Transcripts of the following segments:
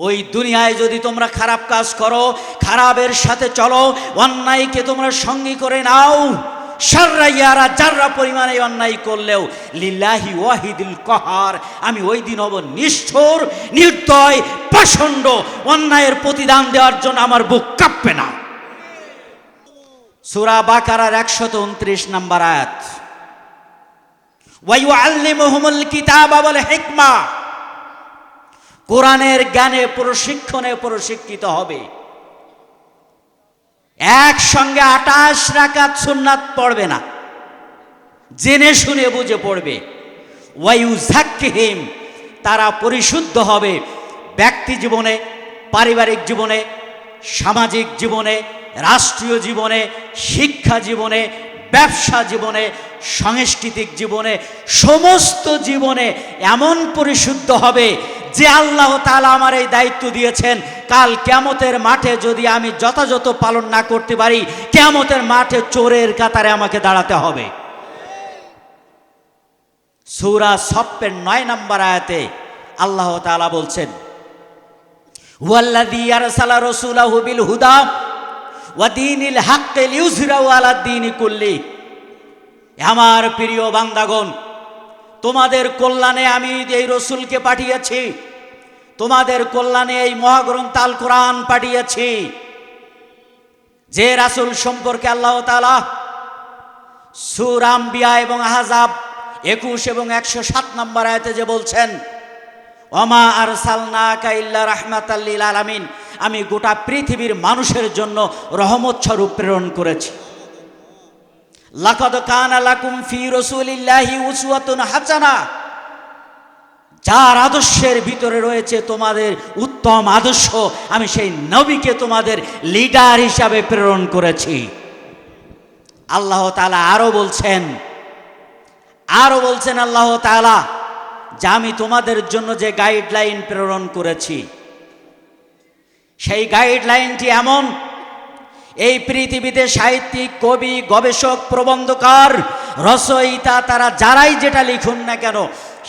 ওই দুনিয়ায় যদি তোমরা খারাপ কাজ করো, খারাপের সাথে চলো, অন্যায়কে তোমরা সঙ্গী করে নাও, শাররাইয়ারা যারা পরিমাণে অন্যায় করলেও লিল্লাহি ওয়াহিদুল কাহার, আমি ওই দিন হব নিষ্ঠুর, নির্দয়, পাষণ্ড, অন্যায়ের প্রতিদান দেওয়ার জন্য আমার বুক কাঁপবে না। সূরা বাকারার 129 নম্বর আয়াত, ওয়া ইউআল্লিমুহুমুল কিতাবা ওয়াল হিকমা, কোরআনের জ্ঞানে প্রশিক্ষণে প্রশিক্ষিত হবে। একসঙ্গে 28 রাকাত সুন্নাত পড়বে না, জেনে শুনে বুঝে পড়বে। ওয়া ইউযাক্কিহিম, তারা পরিশুদ্ধ হবে ব্যক্তি জীবনে, পারিবারিক জীবনে, সামাজিক জীবনে, রাষ্ট্রীয় জীবনে, শিক্ষা জীবনে, ব্যবসা জীবনে, সাংস্কৃতিক জীবনে, সমস্ত জীবনে এমন পরিশুদ্ধ হবে যে আল্লাহ তাআলা আমার এই দায়িত্ব দিয়েছেন, কাল কিয়ামতের মাঠে যদি আমি যথাযথ পালন না করতে পারি, কিয়ামতের মাঠে চোরের কাতারে আমাকে দাঁড়াতে হবে। সূরা সফফের 9 নম্বর আয়াতে আল্লাহ তাআলা বলছেন, ওয়াল্লাযী আরসালা রাসূলাহু বিল হুদা ওয়া দীনিল হাক্কি লিইয়ুযহিরাহু আলাদ দীনি কুল্লি। আমার প্রিয় বান্দাগণ, তোমাদের কল্যাণে আমি এই রসুলকে পাঠিয়েছি, তোমাদের কল্যাণে এই মহাগ্রন্থ আল কোরআন পাঠিয়েছি। যে রাসূল সম্পর্কে আল্লাহ তাআলা সূরা আম্বিয়া এবং আহজাব 21 এবং 107 নম্বর আয়াতে যে বলছেন, ওমা আরসালনাকা ইল্লা রাহমাতাল লিল আলামিন, আমি গোটা পৃথিবীর মানুষের জন্য রহমত স্বরূপ প্রেরণ করেছি। লাকাদ কানা লাকুম ফি রাসূলিল্লাহি উসওয়াতুন হাসানা, যার আদর্শের ভিতরে রয়েছে তোমাদের উত্তম আদর্শ, আমি সেই নবীকে তোমাদের লিডার হিসাবে প্রেরণ করেছি। আল্লাহ তাআলা আরো বলছেন আল্লাহ তাআলা যে আমি তোমাদের জন্য যে গাইডলাইন প্রেরণ করেছি, সেই গাইডলাইনটি এমন, এই পৃথিবীতে সাহিত্যিক, কবি, গবেষক, প্রবন্ধকার, রচয়িতা, তারা যারাই যেটা লিখুন না কেন,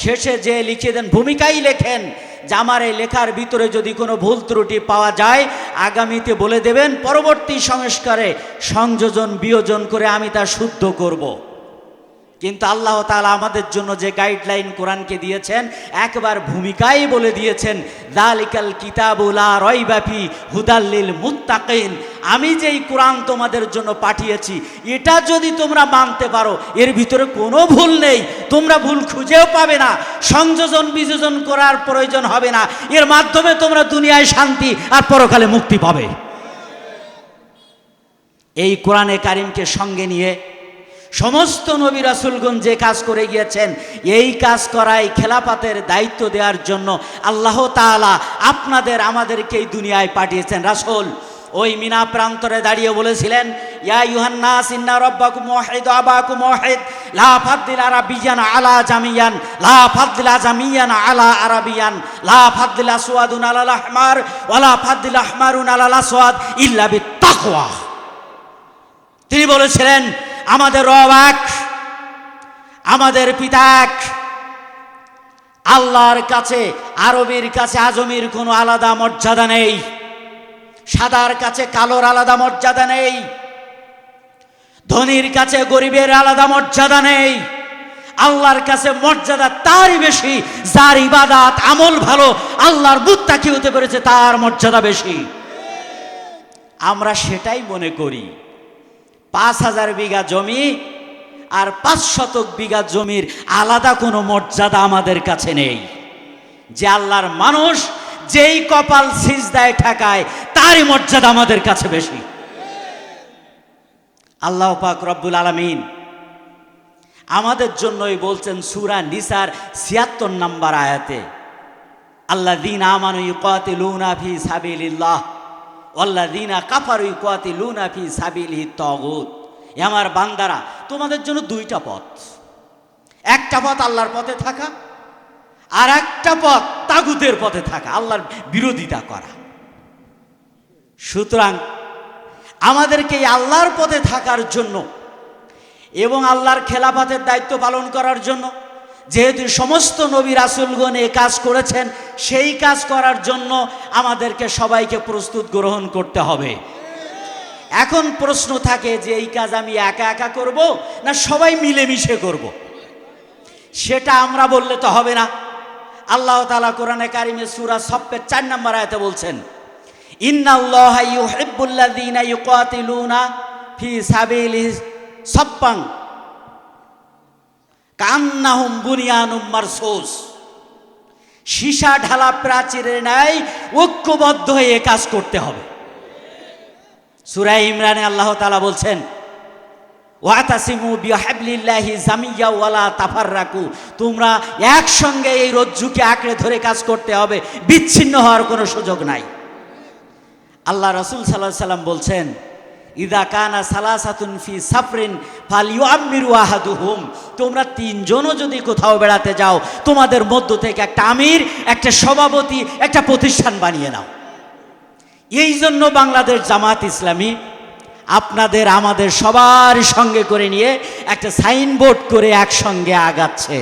শেষে যে লিখে দেন, ভূমিকাই লেখেন যে আমার এই লেখার ভিতরে যদি কোনো ভুল ত্রুটি পাওয়া যায় আগামীতে বলে দেবেন, পরবর্তী সংস্কারে সংযোজন বিয়োজন করে আমি তা শুদ্ধ করব। কিন্তু আল্লাহ তাআলা আমাদের জন্য যে গাইডলাইন কোরআনকে দিয়েছেন, একবার ভূমিকাই বলে দিয়েছেন, যালিকাল কিতাবু লা রাইবা ফি হুদাল লিল মুত্তাকিন, আমি যেই কোরআন তোমাদের জন্য পাঠিয়েছি এটা যদি তোমরা মানতে পারো, এর ভিতরে কোনো ভুল নেই, তোমরা ভুল খুঁজেও পাবে না, সংযোজন বিযোজন করার প্রয়োজন হবে না, এর মাধ্যমে তোমরা দুনিয়ায় শান্তি আর পরকালে মুক্তি পাবে। এই কোরআনে কারিমকে সঙ্গে নিয়ে সমস্ত নবী রাসূলগণ যে কাজ করে গিয়েছেন, এই কাজ করাই খেলাফতের দায়িত্ব দেওয়ার জন্য আল্লাহ তাআলা আপনাদের আমাদেরকে এই দুনিয়ায় পাঠিয়েছেন। রাসূল ওই মিনা প্রান্তরে দাঁড়িয়ে বলেছিলেন, ইয়া আইয়ুহান নাস ইন্না রাব্বাকুম ওয়াহিদ আবাকুম ওয়াহিদ লা ফাদ্দিলা আরাবিয়ান আলা জামিয়ান লা ফাদ্দিলা জামিয়ান আলা আরাবিয়ান লা ফাদ্দিলা আসওয়াদুন আলা আহমার ওয়া লা ফাদ্দিলা আহমারুন আলা আসওয়াদ ইল্লা বিত্তাকওয়া। তিনি বলেছিলেন, আমাদের রব এক, আমাদের পিতা এক, আল্লাহর কাছে আরবীর কাছে আজমির কোনো আলাদা মর্যাদা নেই, সাদার কাছে কালোর আলাদা মর্যাদা নেই, ধনীর কাছে গরিবের আলাদা মর্যাদা নেই। আল্লাহর কাছে মর্যাদা তারই বেশি যার ইবাদত আমল ভালো, আল্লাহর মুত্তাকি হতে পেরেছে তার মর্যাদা বেশি। আমরা সেটাই মনে করি। 5000 বিঘা জমি আর 500 বিঘা জমির আলাদা কোনো মর্যাদা আমাদের কাছে নেই। যে আল্লাহর মানুষ যেই কপাল সিজদায় ঠেকায় তারই মর্যাদা আমাদের কাছে বেশি। আল্লাহ পাক রব্বুল আলামিন আমাদের জন্যই বলছেন সূরা নিসার 76 নম্বর আয়াতে, আল্লাযীনা আমানু ইউকাতিলুনা ফি সাবিলিল্লাহ ওয়াল্লাযীনা কাফারু ইউকাতিলুনা ফি সাবিলিহিত তাগুত। আমার বান্দারা, তোমাদের জন্য দুইটা পথ, একটা পথ আল্লাহর পথে থাকা, আর একটা পথ তাগুতের পথে থাকা, আল্লাহর বিরোধিতা করা। সুতরাং আমাদেরকে আল্লাহর পথে থাকার জন্য এবং আল্লাহর খেলাফতের দায়িত্ব পালন করার জন্য যেহেতু সমস্ত নবী রাসূলগণ এই কাজ করেছেন, সেই কাজ করার জন্য আমাদেরকে সবাইকে প্রস্তুত গ্রহণ করতে হবে। এখন প্রশ্ন থাকে যে এই কাজ আমি একা একা করব না সবাই মিলেমিশে করব? সেটা আমরা বললে তো হবে না। আল্লাহ তাআলা কোরআনে কারিমে সূরা সফফের 4 নম্বর আয়াতে বলছেন, ইন্নাল্লাহা ইউহিব্বুল্লাযীনা ইউকাতিলুনা ফি সাবিলিহি সাফফান কান্নাহুম বুনিয়ানুম মারসুস। সীসা ঢালা প্রাচীরের ন্যায় ঐক্যবদ্ধ হয়ে কাজ করতে হবে। সূরা ইমরানে আল্লাহ তাআলা বলছেন, ওয়াতাসিমু বিহাবলিল্লাহি জামিয়া ওয়ালা তাফাররাকু, তোমরা একসঙ্গে এই রজ্জুকে আঁকড়ে ধরে কাজ করতে হবে, বিচ্ছিন্ন হওয়ার কোনো সুযোগ নাই। আল্লাহ রাসূল সাল্লাল্লাহু আলাইহি সাল্লাম বলছেন, ইদা কানা সালাসাতুন ফি সাফরিন ফালিউআমিরু আহাদুহুম, তোমরা তিনজনও যদি কোথাও বেড়াতে যাও, তোমাদের মধ্য থেকে একটা আমির, একটা সভাপতি, একটা প্রতিষ্ঠান বানিয়ে নাও। এই জন্য বাংলাদেশ জামাত ইসলামী আপনাদের আমাদের সবার সঙ্গে করে নিয়ে একটা সাইনবোর্ড করে একসঙ্গে আগাচ্ছে।